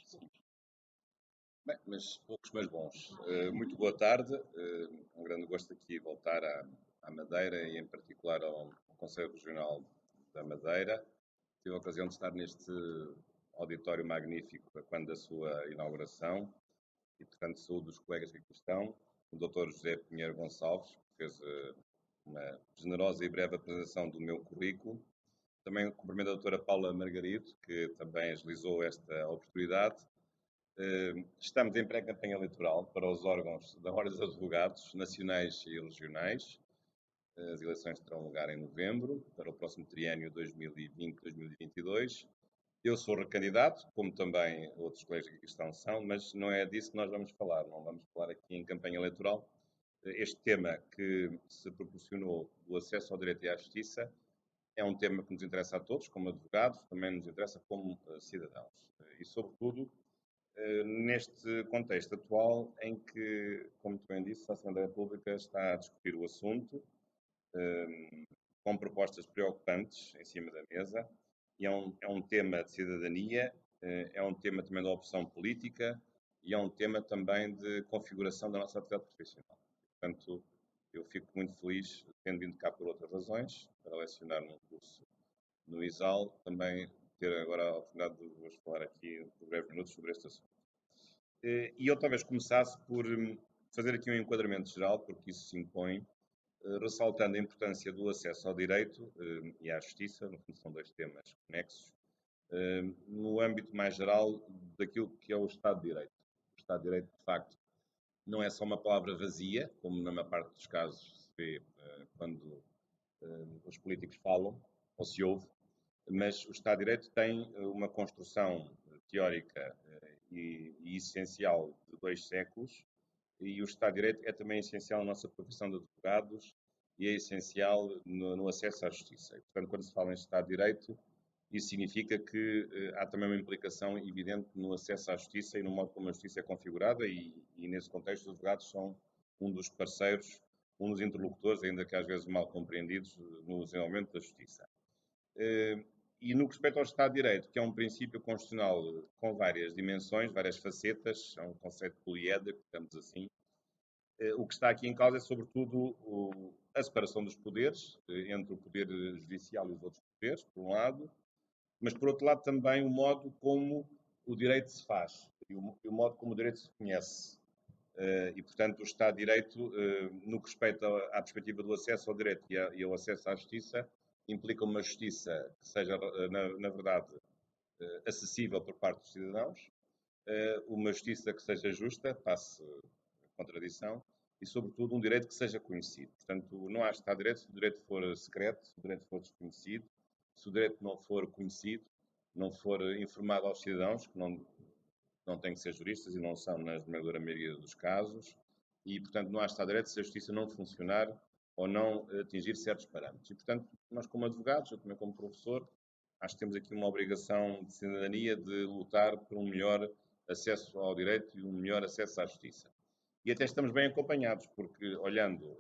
Sim. Bem, mas poucos, mas bons. Muito boa tarde. Um grande gosto aqui voltar à Madeira e, em particular, ao Conselho Regional da Madeira. Tive a ocasião de estar neste auditório magnífico quando da sua inauguração e, portanto, saúdo os colegas que aqui estão. O Dr. José Pinheiro Gonçalves, que fez uma generosa e breve apresentação do meu currículo. Também cumprimento a doutora Paula Margarido, que também agilizou esta oportunidade. Estamos em pré-campanha eleitoral para os órgãos da Ordem dos Advogados nacionais e regionais. As eleições terão lugar em novembro, para o próximo triênio 2020-2022. Eu sou recandidato, como também outros colegas que aqui estão são, mas não é disso que nós vamos falar. Não vamos falar aqui em campanha eleitoral. Este tema que se proporcionou do acesso ao direito e à justiça é um tema que nos interessa a todos, como advogados, também nos interessa como cidadãos. E, sobretudo, neste contexto atual em que, como tu bem disse, a Assembleia da República está a discutir o assunto com propostas preocupantes em cima da mesa e é um tema de cidadania, é um tema também da opção política e é um tema também de configuração da nossa atividade profissional. Portanto, eu fico muito feliz, tendo vindo cá por outras razões, para lecionar num curso no ISAL, também ter agora a oportunidade de vos falar aqui por breves minutos sobre este assunto. E eu talvez começasse por fazer aqui um enquadramento geral, porque isso se impõe, ressaltando a importância do acesso ao direito e à justiça, no fundo são dois temas conexos, no âmbito mais geral daquilo que é o Estado de Direito. O Estado de Direito, de facto, não é só uma palavra vazia, como na maior parte dos casos se vê quando os políticos falam, ou se ouve, mas o Estado de Direito tem uma construção teórica e essencial de 2 séculos, e o Estado de Direito é também essencial na nossa profissão de advogados e é essencial no acesso à justiça. E, portanto, quando se fala em Estado de Direito, isso significa que há também uma implicação evidente no acesso à justiça e no modo como a justiça é configurada e nesse contexto, os advogados são um dos parceiros, um dos interlocutores, ainda que às vezes mal compreendidos, no desenvolvimento da justiça. E no que respeita ao Estado de Direito, que é um princípio constitucional com várias dimensões, várias facetas, é um conceito poliédrico, digamos assim, o que está aqui em causa é, sobretudo, a separação dos poderes, entre o poder judicial e os outros poderes, por um lado, mas, por outro lado, também o modo como o direito se faz e o modo como o direito se conhece. E, portanto, o Estado de Direito, no que respeita à perspectiva do acesso ao direito e ao acesso à justiça, implica uma justiça que seja, na verdade, acessível por parte dos cidadãos, uma justiça que seja justa, passe a contradição, e, sobretudo, um direito que seja conhecido. Portanto, não há Estado de Direito se o direito for secreto, se o direito for desconhecido, se o direito não for conhecido, não for informado aos cidadãos, que não têm que ser juristas e não são na esmagadora maioria dos casos, e, portanto, não há Estado de Direito se a justiça não funcionar ou não atingir certos parâmetros. E, portanto, nós como advogados, eu também como professor, acho que temos aqui uma obrigação de cidadania de lutar por um melhor acesso ao direito e um melhor acesso à justiça. E até estamos bem acompanhados, porque olhando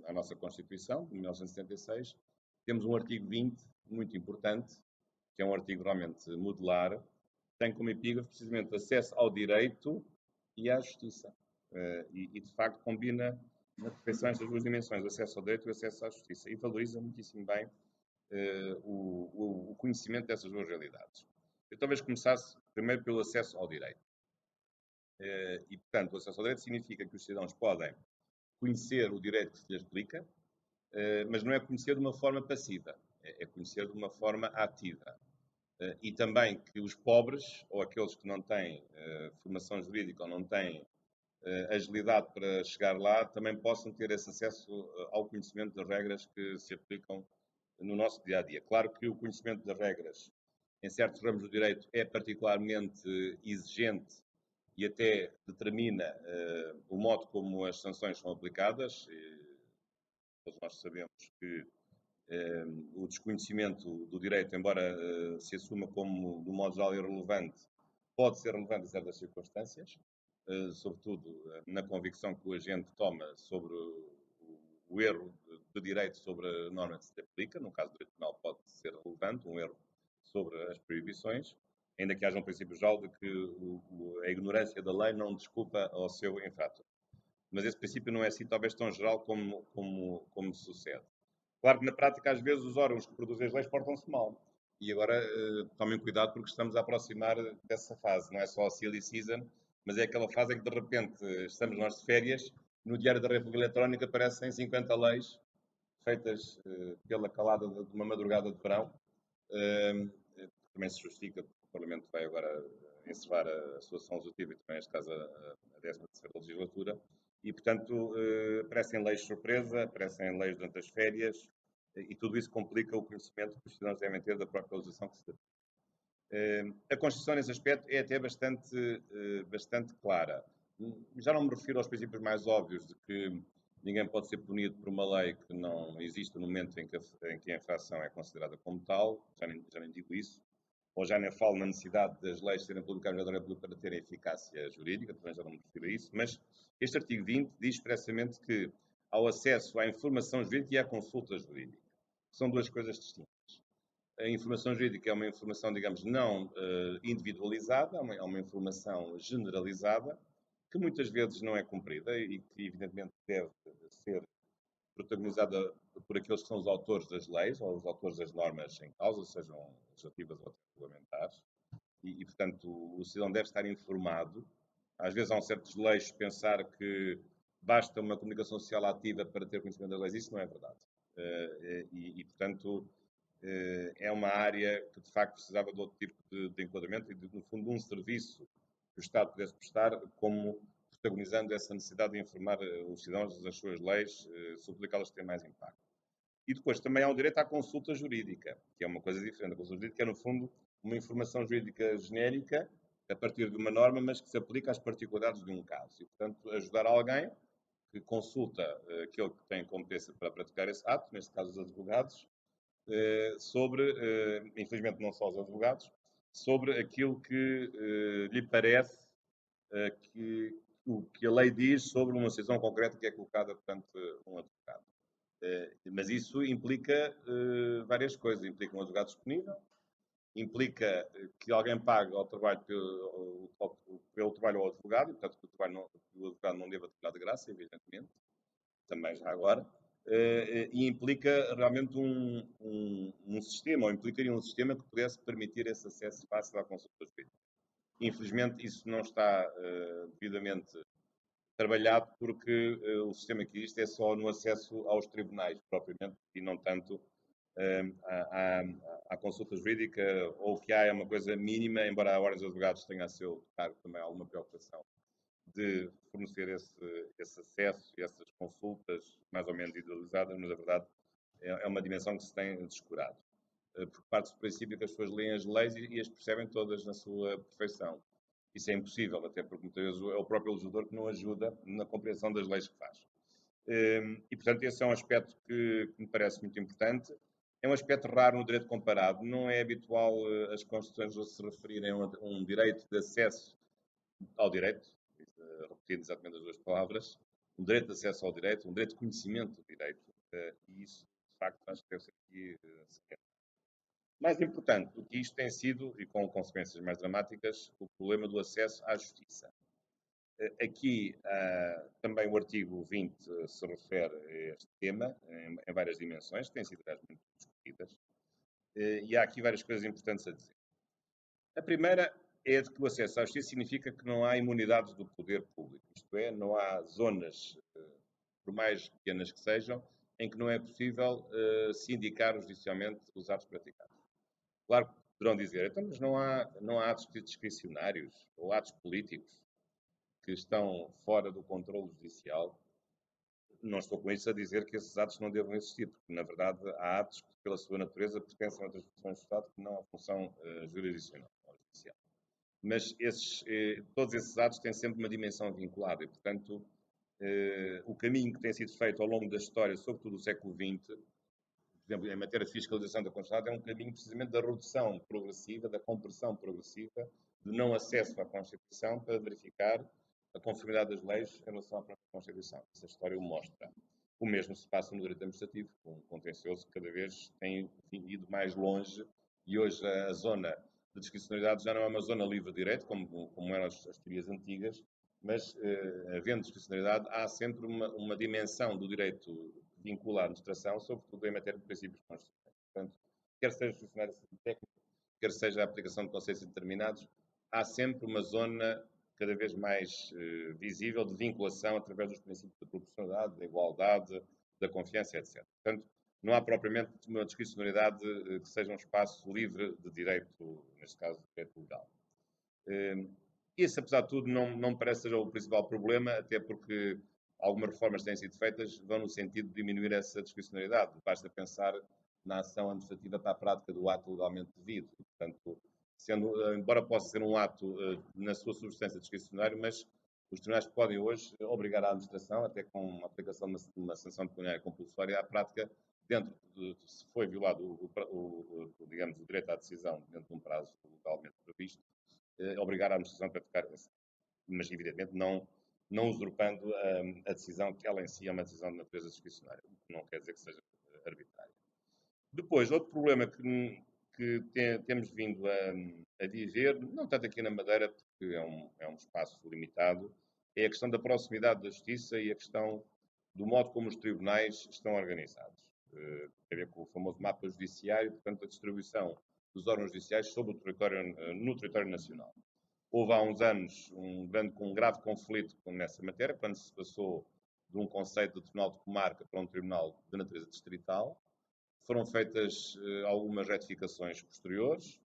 a nossa Constituição, de 1976, temos um artigo 20 muito importante, que é um artigo realmente modular, tem como epígrafe precisamente acesso ao direito e à justiça. E de facto combina na perfeição estas duas dimensões, o acesso ao direito e o acesso à justiça, e valoriza muitíssimo bem o conhecimento dessas duas realidades. Eu talvez começasse primeiro pelo acesso ao direito. E, portanto, o acesso ao direito significa que os cidadãos podem conhecer o direito que se lhes aplica, mas não é conhecer de uma forma passiva, é conhecer de uma forma ativa. E também que os pobres, ou aqueles que não têm formação jurídica ou não têm agilidade para chegar lá, também possam ter esse acesso ao conhecimento das regras que se aplicam no nosso dia-a-dia. Claro que o conhecimento das regras em certos ramos do direito é particularmente exigente e até determina o modo como as sanções são aplicadas. Todos nós sabemos que o desconhecimento do direito, embora se assuma como, do modo geral, irrelevante, pode ser relevante em certas circunstâncias, sobretudo na convicção que o agente toma sobre o erro de direito sobre a norma que se aplica. No caso do direito penal pode ser relevante, um erro sobre as proibições. ainda que haja um princípio geral de que a ignorância da lei não desculpa ao seu infrator. Mas esse princípio não é assim talvez tão geral como sucede. Claro que na prática, às vezes, os órgãos que produzem as leis portam-se mal. E agora tomem cuidado porque estamos a aproximar dessa fase. Não é só a silly season, mas é aquela fase em que de repente estamos nós de férias, no Diário da República Eletrónica aparecem 50 leis feitas pela calada de uma madrugada de verão. Também se justifica, porque o Parlamento vai agora encerrar a sua sessão executiva e também, neste caso, a 13ª legislatura. E, portanto, aparecem leis de surpresa, aparecem leis durante as férias, e tudo isso complica o conhecimento que os cidadãos devem ter da própria legislação que se trata. A Constituição, nesse aspecto, é até bastante clara. Já não me refiro aos princípios mais óbvios de que ninguém pode ser punido por uma lei que não existe no momento em que a infração é considerada como tal, já nem digo isso, ou já nem falo na necessidade das leis serem publicadas na República para terem eficácia jurídica, também já não me refiro a isso, mas este artigo 20 diz expressamente que ao acesso à informação jurídica e à consulta jurídica. São duas coisas distintas. A informação jurídica é uma informação, digamos, não individualizada, é uma informação generalizada, que muitas vezes não é cumprida e que, evidentemente, deve ser protagonizada por aqueles que são os autores das leis ou os autores das normas em causa, sejam legislativas ou regulamentares. E, portanto, o cidadão deve estar informado. Às vezes há um certo desleixo pensar que basta uma comunicação social ativa para ter conhecimento das leis. Isso não é verdade. Portanto, é uma área que, de facto, precisava de outro tipo de enquadramento e, no fundo, de um serviço que o Estado pudesse prestar, como protagonizando essa necessidade de informar os cidadãos das suas leis, sobre aquelas que têm mais impacto. E depois também há o direito à consulta jurídica, que é uma coisa diferente. A consulta jurídica é, no fundo, uma informação jurídica genérica, a partir de uma norma, mas que se aplica às particularidades de um caso. E, portanto, ajudar alguém que consulta aquele que tem competência para praticar esse ato, neste caso os advogados, sobre, infelizmente não só os advogados, sobre aquilo que lhe parece que a lei diz sobre uma decisão concreta que é colocada perante um advogado. Mas isso implica várias coisas. Implica um advogado disponível, implica que alguém pague ao trabalho pelo trabalho ao advogado, e, portanto, que o advogado não deva trabalhar de graça, evidentemente, também já agora, e implica realmente um sistema, ou implicaria um sistema que pudesse permitir esse acesso fácil à consulta jurídica. Infelizmente, isso não está devidamente trabalhado porque o sistema que existe é só no acesso aos tribunais, propriamente, e não tanto à consulta jurídica, ou que há uma coisa mínima, embora a Ordem dos Advogados tenha a seu cargo também alguma preocupação de fornecer esse acesso e essas consultas mais ou menos idealizadas, mas a verdade é uma dimensão que se tem descurado. Porque parte do princípio que as pessoas leem as leis e as percebem todas na sua perfeição. Isso é impossível, até porque muitas vezes é o próprio legislador que não ajuda na compreensão das leis que faz. E, portanto, esse é um aspecto que me parece muito importante. É um aspecto raro no direito comparado. Não é habitual as Constituições se referirem a um direito de acesso ao direito, repetindo exatamente as duas palavras, um direito de acesso ao direito, um direito de conhecimento do direito. E isso, de facto, acho que deve ser aqui sequer. Mais importante do que isto tem sido, e com consequências mais dramáticas, o problema do acesso à justiça. Aqui também o artigo 20 se refere a este tema, em várias dimensões, que têm sido muito discutidas, e há aqui várias coisas importantes a dizer. A primeira é de que o acesso à justiça significa que não há imunidades do poder público, isto é, não há zonas, por mais pequenas que sejam, em que não é possível se indicar judicialmente os atos praticados. Claro que poderão dizer, então, mas não há atos discricionários ou atos políticos que estão fora do controle judicial. Não estou com isso a dizer que esses atos não devam existir, porque, na verdade, há atos que, pela sua natureza, pertencem a outras funções do Estado que não à função jurisdicional ou judicial. Mas todos esses atos têm sempre uma dimensão vinculada e, portanto, o caminho que tem sido feito ao longo da história, sobretudo do século XX, por exemplo, em matéria de fiscalização da Constituição, é um caminho precisamente da redução progressiva, da compressão progressiva, do não acesso à Constituição para verificar a conformidade das leis em relação à própria Constituição. Essa história o mostra. O mesmo se passa no direito administrativo, com um contencioso que cada vez tem ido mais longe e hoje a zona de discricionariedade já não é uma zona livre de direito, como eram as teorias antigas, mas, havendo discricionariedade, há sempre uma dimensão do direito que vincula a administração, sobretudo em matéria de princípios constitucionais. Portanto, quer seja discricionariedade técnica, quer seja a aplicação de conceitos determinados, há sempre uma zona cada vez mais visível de vinculação através dos princípios da proporcionalidade, da igualdade, da confiança, etc. Portanto, não há propriamente uma discricionariedade que seja um espaço livre de direito, neste caso, de direito legal. Isso, apesar de tudo, não me parece ser o principal problema, até porque algumas reformas que têm sido feitas vão no sentido de diminuir essa discricionariedade. Basta pensar na ação administrativa para a prática do ato legalmente devido. Portanto, embora possa ser um ato na sua substância discricionário, mas os tribunais podem hoje obrigar a administração, até com a aplicação de uma sanção pecuniária compulsória, à prática, dentro de, se foi violado digamos, o direito à decisão dentro de um prazo legalmente previsto, obrigar a administração a praticar, mas evidentemente não usurpando a decisão que ela em si é uma decisão de natureza discricionária, o que não quer dizer que seja arbitrária. Depois, outro problema que temos vindo a viver, não tanto aqui na Madeira, porque é um espaço limitado, é a questão da proximidade da justiça e a questão do modo como os tribunais estão organizados. Tem a ver com o famoso mapa judiciário, portanto, a distribuição dos órgãos judiciais sobre o território, no território nacional. Houve há uns anos um grave conflito nessa matéria, quando se passou de um conceito de tribunal de comarca para um tribunal de natureza distrital. Foram feitas algumas retificações posteriores,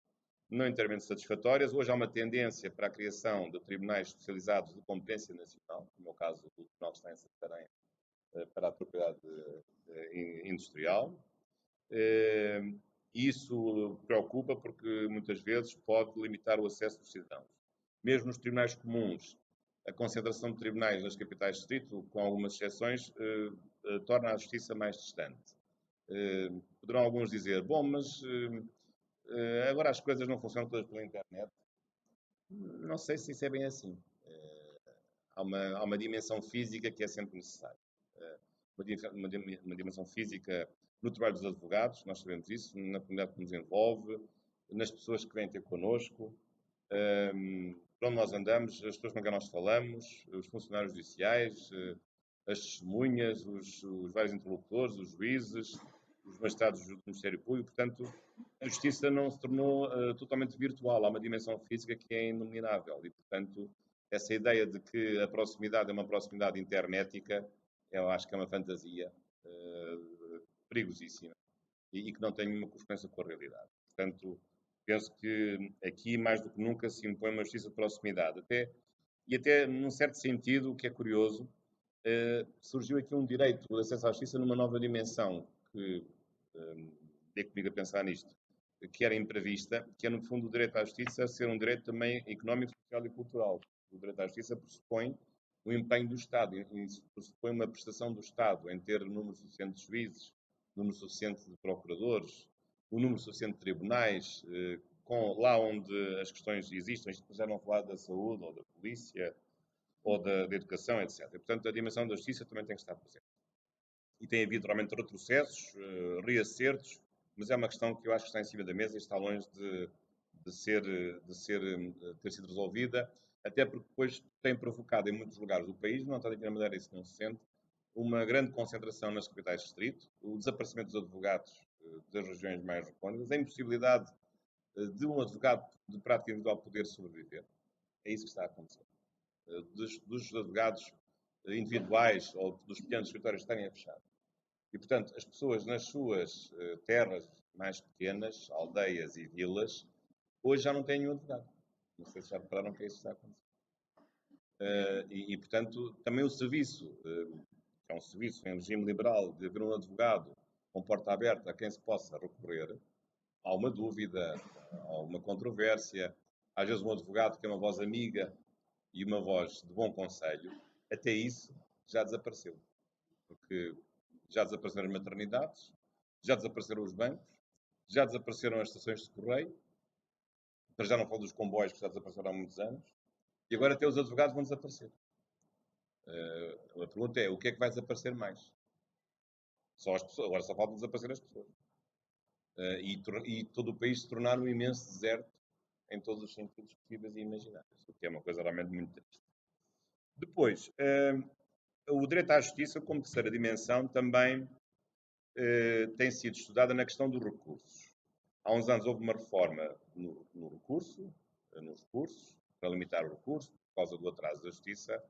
não inteiramente satisfatórias. Hoje há uma tendência para a criação de tribunais especializados de competência nacional, como é o caso do tribunal que está em Santarém, para a propriedade industrial. Isso preocupa porque muitas vezes pode limitar o acesso dos cidadãos. Mesmo nos tribunais comuns, a concentração de tribunais nas capitais de distrito, com algumas exceções, torna a justiça mais distante. Poderão alguns dizer, bom, mas agora as coisas não funcionam todas pela internet. Não sei se isso é bem assim. Há uma dimensão física que é sempre necessária. Uma dimensão física no trabalho dos advogados, nós sabemos isso, na comunidade que nos envolve, nas pessoas que vêm ter connosco, por onde nós andamos, as pessoas com quem nós falamos, os funcionários judiciais, as testemunhas, os vários interlocutores, os juízes, os magistrados do Ministério Público. Portanto, a justiça não se tornou totalmente virtual. Há uma dimensão física que é inominável. E, portanto, essa ideia de que a proximidade é uma proximidade internética, eu acho que é uma fantasia perigosíssima e que não tem nenhuma correspondência com a realidade. Portanto, penso que aqui, mais do que nunca, se impõe uma justiça de proximidade. Até, num certo sentido, o que é curioso, surgiu aqui um direito de acesso à justiça numa nova dimensão, que dei comigo a pensar nisto, que era imprevista, que é, no fundo, o direito à justiça ser um direito também económico, social e cultural. O direito à justiça pressupõe o empenho do Estado, pressupõe uma prestação do Estado em ter número suficiente de juízes, número suficiente de procuradores, o número suficiente de tribunais, lá onde as questões existem, já não falar da saúde ou da polícia ou da educação, etc. E, portanto, a dimensão da justiça também tem que estar presente. E tem havido realmente retrocessos, reacertos, mas é uma questão que eu acho que está em cima da mesa e está longe de ter sido resolvida, até porque depois tem provocado em muitos lugares do país, não está aqui na Madeira isso não se sente, uma grande concentração nas capitais de distrito, o desaparecimento dos advogados das regiões mais recônditas, a impossibilidade de um advogado de prática individual poder sobreviver. É isso que está a acontecer. Dos advogados individuais ou dos pequenos escritórios estarem a fechar. E, portanto, as pessoas nas suas terras mais pequenas, aldeias e vilas, hoje já não têm nenhum advogado. Não sei se já repararam que é isso que está a acontecer. Portanto, também o serviço, que é um serviço em regime liberal, de haver um advogado com porta aberta a quem se possa recorrer, há uma dúvida, há uma controvérsia, às vezes um advogado que é uma voz amiga e uma voz de bom conselho, até isso já desapareceu. Porque já desapareceram as maternidades, já desapareceram os bancos, já desapareceram as estações de correio, para já não falo dos comboios que já desapareceram há muitos anos, e agora até os advogados vão desaparecer. A pergunta é, o que é que vai desaparecer mais? Só as pessoas, agora só falta desaparecer as pessoas. E todo o país se tornar um imenso deserto em todos os sentidos possíveis e imagináveis, o que é uma coisa realmente muito triste. Depois, o direito à justiça, como terceira dimensão, também tem sido estudada na questão dos recursos. Há uns anos houve uma reforma no recurso, nos recursos, para limitar o recurso, por causa do atraso da justiça.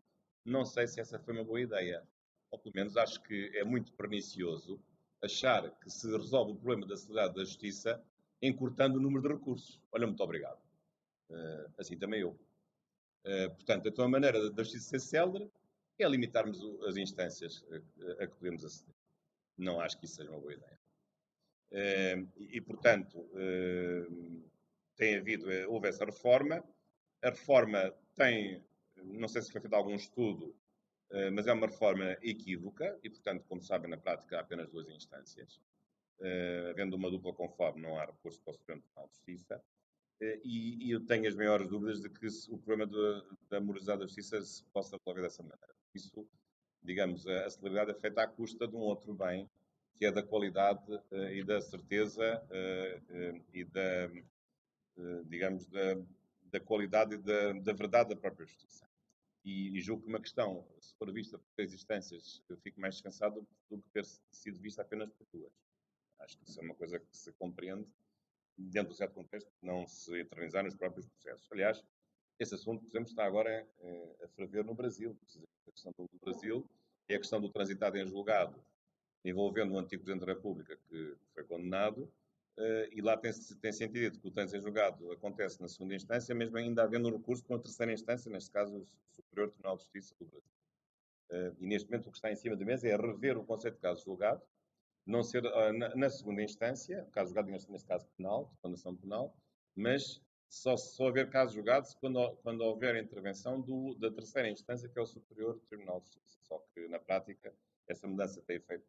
Não sei se essa foi uma boa ideia. Ou pelo menos acho que é muito pernicioso achar que se resolve o problema da celeridade da justiça encurtando o número de recursos. Olha, muito obrigado. Assim também eu. Portanto, então a maneira da justiça ser célere é limitarmos as instâncias a que podemos aceder. Não acho que isso seja uma boa ideia. Portanto, tem havido, houve essa reforma. A reforma tem, não sei se foi feito algum estudo, mas é uma reforma equívoca e, portanto, como sabem, na prática há apenas duas instâncias. Havendo uma dupla conforme, não há recurso para o Supremo Tribunal de Justiça. E eu tenho as maiores dúvidas de que o problema da morosidade da justiça se possa resolver dessa maneira. Isso, digamos, a celeridade é feita à custa de um outro bem, que é da qualidade e da certeza e da, digamos, da qualidade e da verdade da própria justiça. E julgo que uma questão, se for vista por três instâncias, eu fico mais descansado do que ter sido vista apenas por duas. Acho que isso é uma coisa que se compreende dentro do certo contexto, não se eternizar nos próprios processos. Aliás, esse assunto, por exemplo, está agora a ferver no Brasil. A questão do Brasil é a questão do transitado em julgado envolvendo um antigo Presidente da República que foi condenado, e lá tem sentido que o trânsito em julgado acontece na segunda instância, mesmo ainda havendo um recurso para uma terceira instância, neste caso o Superior Tribunal de Justiça do Brasil. E neste momento o que está em cima da mesa é rever o conceito de caso julgado, não ser na segunda instância, caso julgado neste caso penal, de condenação penal, mas só haver caso julgado quando houver intervenção da terceira instância, que é o Superior Tribunal de Justiça. Só que, na prática, essa mudança tem efeitos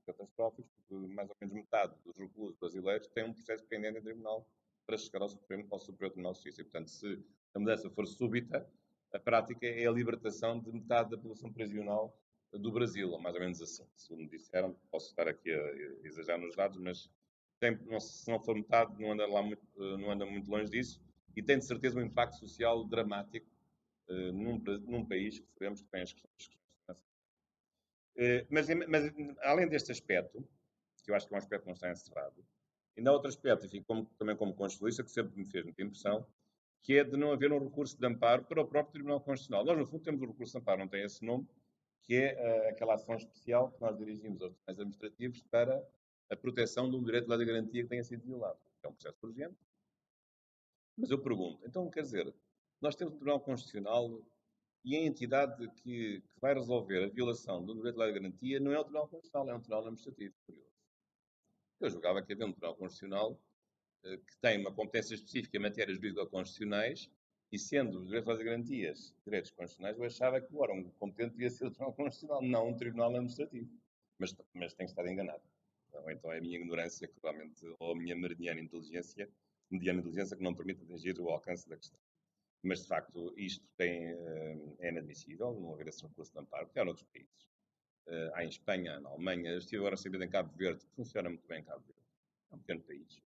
catastróficos, porque mais ou menos metade dos reclusos brasileiros têm um processo pendente em tribunal para chegar ao Superior Tribunal de Justiça. E, portanto, se a mudança for súbita, a prática é a libertação de metade da população prisional do Brasil, ou mais ou menos assim. Se me disseram, posso estar aqui a exagerar nos dados, mas se não for metade, não anda muito longe disso, e tem de certeza um impacto social dramático num país que sabemos que tem as questões de segurança. Mas, além deste aspecto, que eu acho que é um aspecto que não está encerrado, ainda há outro aspecto, enfim, também como constitucionalista, que sempre me fez muita impressão, que é de não haver um recurso de amparo para o próprio Tribunal Constitucional. Nós, no fundo, temos o recurso de amparo, não tem esse nome, que é aquela ação especial que nós dirigimos aos tribunais administrativos para a proteção de um direito de garantia que tenha sido violado. É um processo urgente. Mas eu pergunto, então quer dizer, nós temos um Tribunal Constitucional e a entidade que vai resolver a violação do direito de garantia não é o Tribunal Constitucional, é um Tribunal Administrativo. Curioso. Eu julgava que havia um Tribunal Constitucional que tem uma competência específica em matérias jurídico-constitucionais e sendo os direitos das garantias direitos constitucionais, eu achava que o órgão competente devia ser o Tribunal Constitucional, não um Tribunal Administrativo. Mas tenho estado enganado. Ou então é a minha ignorância, que realmente, ou a minha mediana inteligência que não permite atingir o alcance da questão. Mas, de facto, isto é inadmissível, não haver esse recurso de amparo, porque há noutros países. Há em Espanha, na Alemanha, eu estive agora a saber em Cabo Verde, que funciona muito bem em Cabo Verde. É um pequeno país.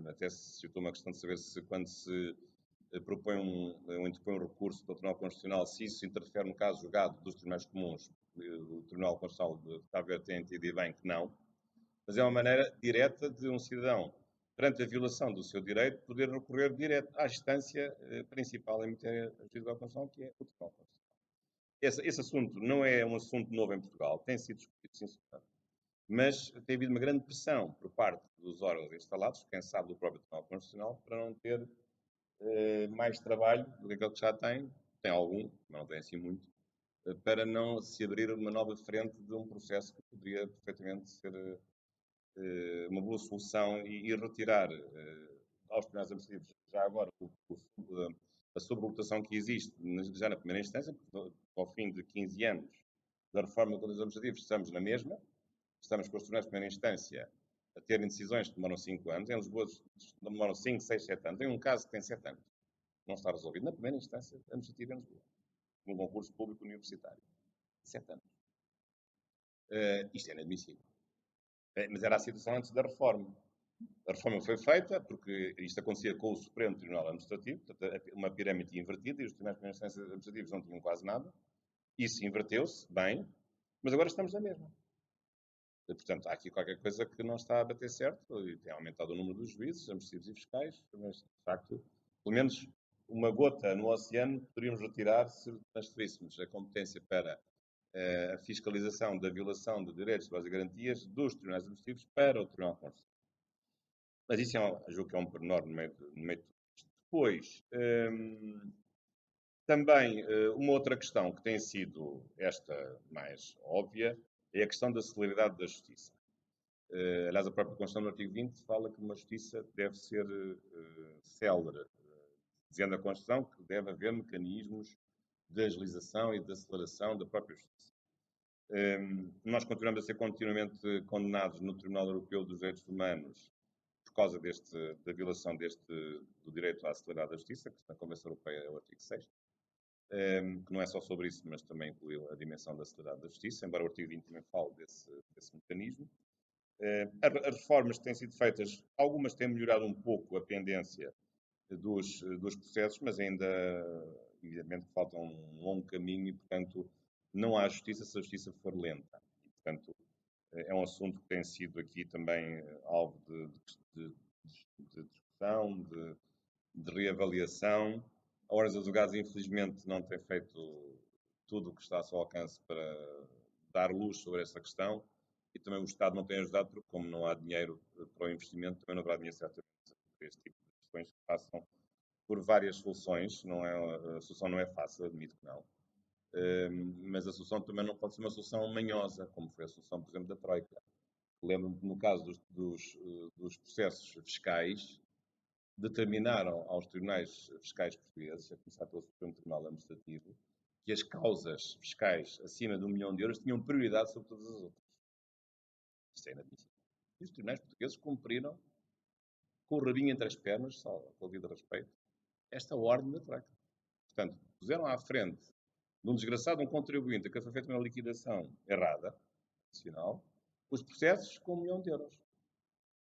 Até se citou uma questão de saber se quando se propõe interpõe um recurso para o Tribunal Constitucional, se isso interfere no caso julgado dos tribunais comuns, o Tribunal Constitucional de Cabo Verde tem entendido bem que não, mas é uma maneira direta de um cidadão, perante a violação do seu direito, poder recorrer direto à instância principal em matéria jurídico-constitucional, que é o Tribunal Constitucional. Esse assunto não é um assunto novo em Portugal, tem sido discutido, sim, senhor. Mas tem havido uma grande pressão por parte dos órgãos instalados, quem sabe do próprio Tribunal Constitucional, para não ter mais trabalho do que aquele que já tem algum, mas não tem assim muito, para não se abrir uma nova frente de um processo que poderia perfeitamente ser uma boa solução e retirar aos tribunais administrativos, já agora, a sobrelotação que existe já na primeira instância, porque ao fim de 15 anos da reforma dos administrativos estamos na mesma, estamos com os tribunais de primeira instância a terem decisões que demoram 5 anos, em Lisboa demoram 5, 6, 7 anos, tem um caso que tem 7 anos, não está resolvido na primeira instância administrativa em Lisboa, num concurso público universitário. 7 anos. Isto é inadmissível. Mas era a situação antes da reforma. A reforma foi feita porque isto acontecia com o Supremo Tribunal Administrativo, portanto, uma pirâmide invertida e os tribunais de primeiras instâncias administrativos não tinham quase nada. Isso inverteu-se, bem, mas agora estamos na mesma. E, portanto, há aqui qualquer coisa que não está a bater certo e tem aumentado o número dos juízes, administrativos e fiscais, mas, de facto, pelo menos uma gota no oceano poderíamos retirar se transferíssemos a competência para a fiscalização da violação de direitos, bases e garantias dos tribunais administrativos para o Tribunal Constitucional. Mas isso julgo que é um pormenor no meio de tudo isto. Depois, também uma outra questão que tem sido esta mais óbvia é a questão da celeridade da justiça. Aliás, a própria Constituição, no artigo 20, fala que uma justiça deve ser célere, dizendo a Constituição que deve haver mecanismos de agilização e de aceleração da própria justiça. Nós continuamos a ser continuamente condenados no Tribunal Europeu dos Direitos Humanos por causa da violação do direito à celeridade da justiça, que na Convenção Europeia é o artigo 6, que não é só sobre isso, mas também inclui a dimensão da celeridade da justiça, embora o artigo 20 também fale desse mecanismo. As reformas que têm sido feitas, algumas têm melhorado um pouco a pendência dos processos, mas ainda, evidentemente, falta um longo caminho e, portanto, não há justiça se a justiça for lenta. E, portanto, é um assunto que tem sido aqui também alvo de discussão, de reavaliação. A Ordem dos Advogados, infelizmente, não tem feito tudo o que está ao seu alcance para dar luz sobre esta questão e também o Estado não tem ajudado, porque como não há dinheiro para o investimento, também não haverá dinheiro certamente para este tipo de questões que passam por várias soluções. A solução não é fácil, admito que não. Mas a solução também não pode ser uma solução manhosa, como foi a solução, por exemplo, da Troika. Lembro-me que no caso dos processos fiscais, determinaram aos tribunais fiscais portugueses, a começar pelo Supremo Tribunal Administrativo, que as causas fiscais acima de 1 milhão de euros tinham prioridade sobre todas as outras. Isto é inadmissível. E os tribunais portugueses cumpriram, com o rabinho entre as pernas, só com o devido respeito, esta ordem da Troika. Portanto, puseram à frente de um desgraçado, um contribuinte que foi feita uma liquidação errada, nacional, os processos com 1 milhão de euros.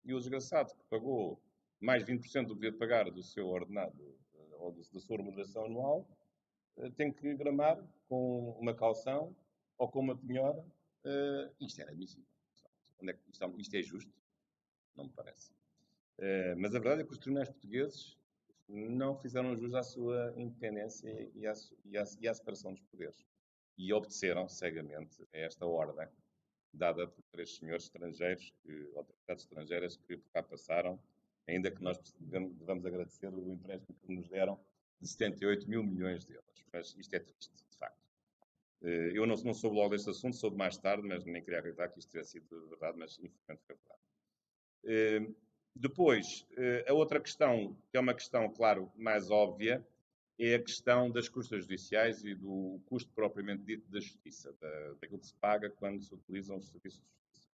E o desgraçado que pagou mais 20% do que devia pagar do seu ordenado ou da sua remuneração anual, tem que gramar com uma calção ou com uma penhora. Isto é inadmissível. Isto é justo? Não me parece. Mas a verdade é que os tribunais portugueses não fizeram jus à sua independência e à separação dos poderes. E obedeceram cegamente a esta ordem dada por 3 senhores estrangeiros, autoridades estrangeiras que por cá passaram, ainda que nós devemos agradecer o empréstimo que nos deram de 78 mil milhões de euros. Mas isto é triste, de facto. Eu não soube logo deste assunto, soube mais tarde, mas nem queria acreditar que isto tivesse sido verdade, mas infelizmente foi verdade. Depois, a outra questão, que é uma questão, claro, mais óbvia, é a questão das custas judiciais e do custo propriamente dito da justiça, daquilo que se paga quando se utilizam os serviços de justiça.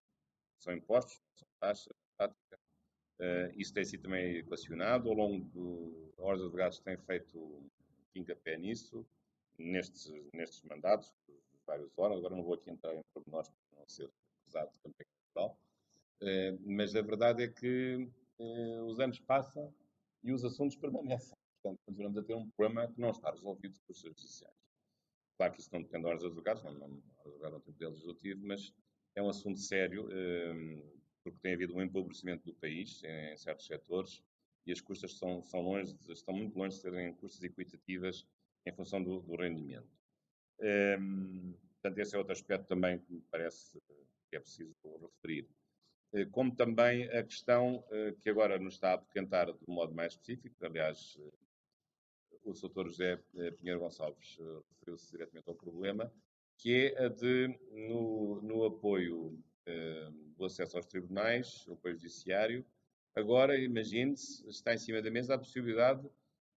São impostos, são taxas, prática. Isso tem sido também equacionado. Ao longo a Ordem dos Advogados tem feito fincapé nisso, nestes mandatos, de vários órgãos. Agora não vou aqui entrar em pormenores para não ser acusado de campanha eleitoral. Mas a verdade é que os anos passam e os assuntos permanecem. Portanto, continuamos a ter um problema que não está resolvido com os serviços judiciais. Claro que isso não depende da Ordem dos Advogados, os advogados não têm poder legislativo, mas é um assunto sério, porque tem havido um empobrecimento do país em certos setores e as custas estão muito longe de serem custas equitativas em função do rendimento. Portanto, esse é outro aspecto também que me parece que é preciso referir. Como também a questão que agora nos está a apoquentar de um modo mais específico, aliás, o Dr. José Pinheiro Gonçalves referiu-se diretamente ao problema, que é a de, no apoio do acesso aos tribunais, o apoio judiciário, agora, imagine-se, está em cima da mesa a possibilidade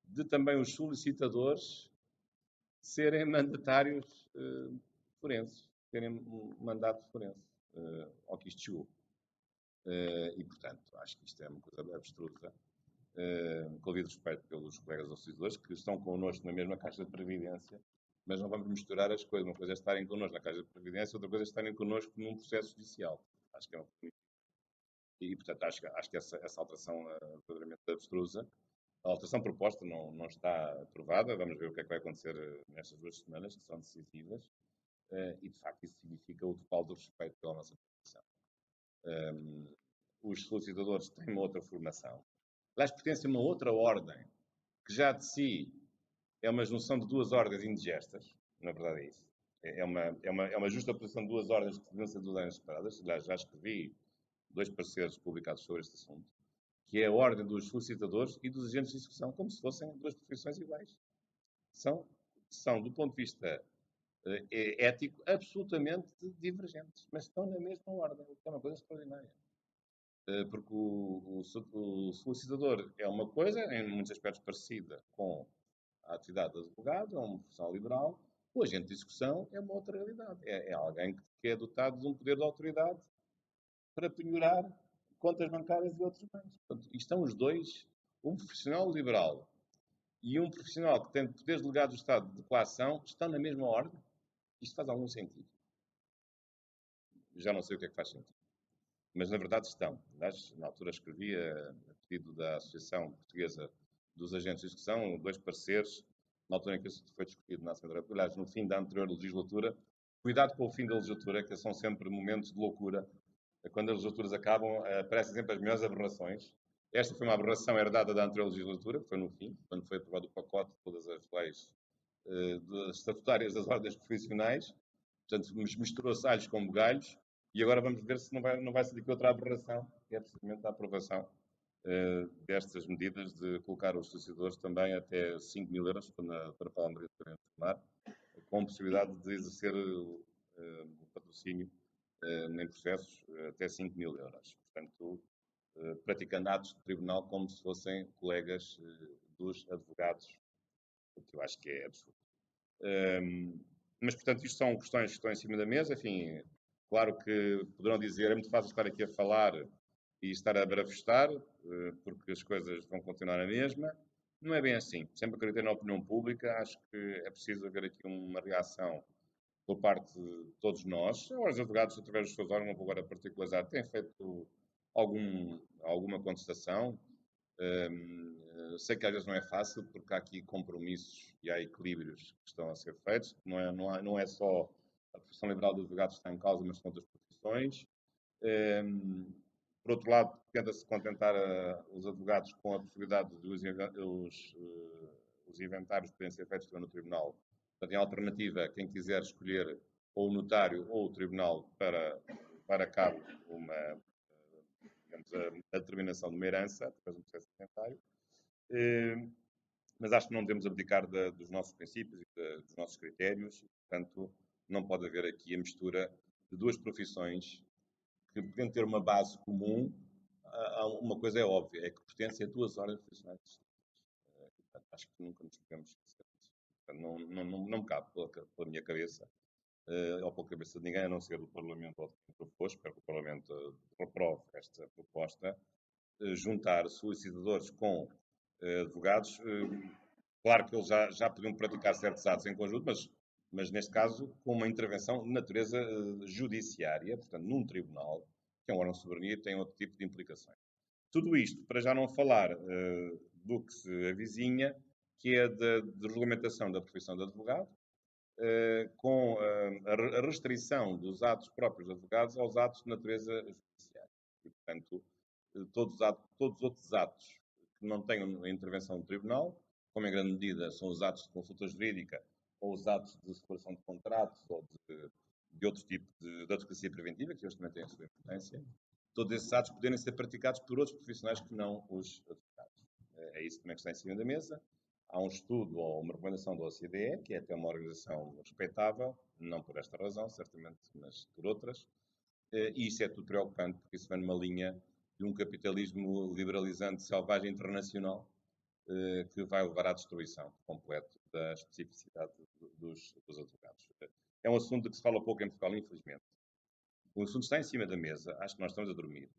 de também os solicitadores serem mandatários forenses, terem um mandato forense, ao que isto chegou. E, portanto, acho que isto é uma coisa abstrusa. Com o devido respeito pelos colegas auxiliadores que estão connosco na mesma Caixa de Previdência, mas não vamos misturar as coisas. Uma coisa é estarem connosco na Caixa de Previdência, outra coisa é estarem connosco num processo judicial. Acho que é uma coisa. E, portanto, acho que essa alteração é verdadeiramente abstrusa. A alteração proposta não está aprovada. Vamos ver o que é que vai acontecer nestas 2 semanas, que são decisivas. E, de facto, isso significa o total do respeito pela nossa profissão. Os solicitadores têm uma outra formação. Aliás, pertencem a uma outra ordem, que já de si é uma junção de 2 ordens indigestas. Na verdade é isso. É uma justa posição de 2 ordens que deviam ser 2 ordens separadas. Aliás, já escrevi 2 pareceres publicados sobre este assunto, que é a ordem dos solicitadores e dos agentes de execução, como se fossem 2 profissões iguais. São do ponto de vista ético, absolutamente divergentes, mas estão na mesma ordem, o que é uma coisa extraordinária. Porque o solicitador é uma coisa, em muitos aspectos parecida com a atividade de advogado, é uma profissão liberal. O agente de execução é uma outra realidade. É alguém que é dotado de um poder de autoridade para penhorar contas bancárias e outros bens. Portanto, estão os dois, um profissional liberal e um profissional que tem poderes delegados do Estado de coação, estão na mesma ordem. Isto faz algum sentido? Já não sei o que é que faz sentido. Mas, na verdade, estão. Aliás, na altura escrevi, a pedido da Associação Portuguesa dos Agentes de Execução, 2 pareceres, na altura em que isso foi discutido na Assembleia da República, aliás, no fim da anterior legislatura. Cuidado com o fim da legislatura, que são sempre momentos de loucura. Quando as legislaturas acabam, aparecem sempre as melhores aberrações. Esta foi uma aberração herdada da anterior legislatura, que foi no fim, quando foi aprovado o pacote de todas as leis estatutárias das ordens profissionais. Portanto, misturou-se alhos com bugalhos. E agora vamos ver se não vai ser aqui outra aberração, que é precisamente a aprovação destas medidas de colocar os solicitadores também até 5.000 euros, para falar Maria de tomar, com possibilidade de exercer o patrocínio em processos até 5.000 euros. Portanto, praticando atos de tribunal como se fossem colegas dos advogados, o que eu acho que é absurdo. Mas, portanto, isto são questões que estão em cima da mesa. Enfim, claro que poderão dizer, é muito fácil estar aqui a falar e estar a barafustar, porque as coisas vão continuar a mesma. Não é bem assim. Sempre acreditei na opinião pública. Acho que é preciso haver aqui uma reação por parte de todos nós. Os advogados, através dos seus órgãos, não vou agora particularizar, têm feito alguma contestação. Sei que às vezes não é fácil, porque há aqui compromissos e há equilíbrios que estão a ser feitos. Não é só a profissão liberal dos advogados que está em causa, mas são outras profissões. Por outro lado, tenta-se contentar os advogados com a possibilidade de os inventários poderem ser feitos no tribunal. Portanto, em alternativa, quem quiser escolher ou o notário ou o tribunal para levar a cabo a determinação de uma herança, através de um processo inventário. Mas acho que não devemos abdicar dos nossos princípios e dos nossos critérios. Portanto, não pode haver aqui a mistura de 2 profissões que podem ter uma base comum. Uma coisa é óbvia, é que pertencem a 2 ordens profissionais distintas. Portanto, acho que nunca nos podemos esquecer disso. Portanto, não me cabe pela minha cabeça, ou pela cabeça de ninguém, a não ser do Parlamento ou de quem propôs, espero que o Parlamento aprove esta proposta, juntar solicitadores com advogados. Claro que eles já podiam praticar certos atos em conjunto, mas neste caso com uma intervenção de natureza judiciária, portanto, num tribunal, que é um órgão de soberania e tem outro tipo de implicações. Tudo isto para já não falar do que se avizinha, que é de regulamentação da profissão de advogado, com a restrição dos atos próprios de advogados aos atos de natureza judiciária. E, portanto, todos os outros atos que não tenham a intervenção do tribunal, como em grande medida são os atos de consulta jurídica ou os atos de celebração de contratos ou de outro tipo de advocacia preventiva, que eles também têm a sua importância, todos esses atos poderem ser praticados por outros profissionais que não os advogados. É isso também que está em cima da mesa. Há um estudo ou uma recomendação da OCDE, que é até uma organização respeitável, não por esta razão, certamente, mas por outras. E isso é tudo preocupante, porque isso vai numa linha de um capitalismo liberalizante selvagem internacional que vai levar à destruição completa da especificidade dos advogados. É um assunto de que se fala pouco em Portugal, infelizmente. O assunto está em cima da mesa, acho que nós estamos a dormir.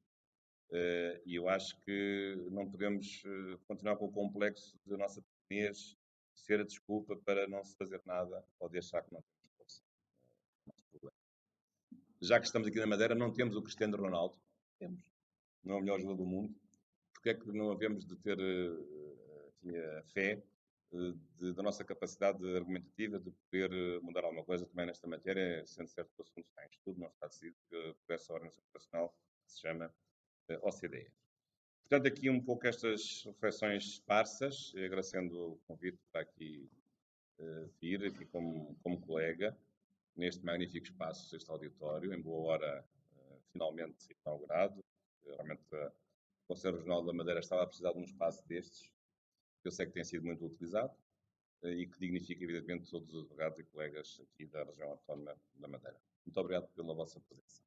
E eu acho que não podemos continuar com o complexo da nossa pequenez ser a desculpa para não se fazer nada ou de achar que não temos força. Já que estamos aqui na Madeira, não temos o Cristiano Ronaldo? Temos. não é o melhor jogador do mundo, porque é que não havemos de ter enfim, a fé da nossa capacidade argumentativa de poder mudar alguma coisa também nesta matéria, sendo certo que o assunto está em estudo, não está decidido por essa organização internacional que se chama OCDE. Portanto, aqui um pouco estas reflexões esparsas, agradecendo o convite para aqui vir, aqui como colega, neste magnífico espaço, este auditório, em boa hora, finalmente inaugurado. Realmente, o Conselho Regional da Madeira estava a precisar de um espaço destes, que eu sei que tem sido muito utilizado, e que dignifica, evidentemente, todos os advogados e colegas aqui da região autónoma da Madeira. Muito obrigado pela vossa presença.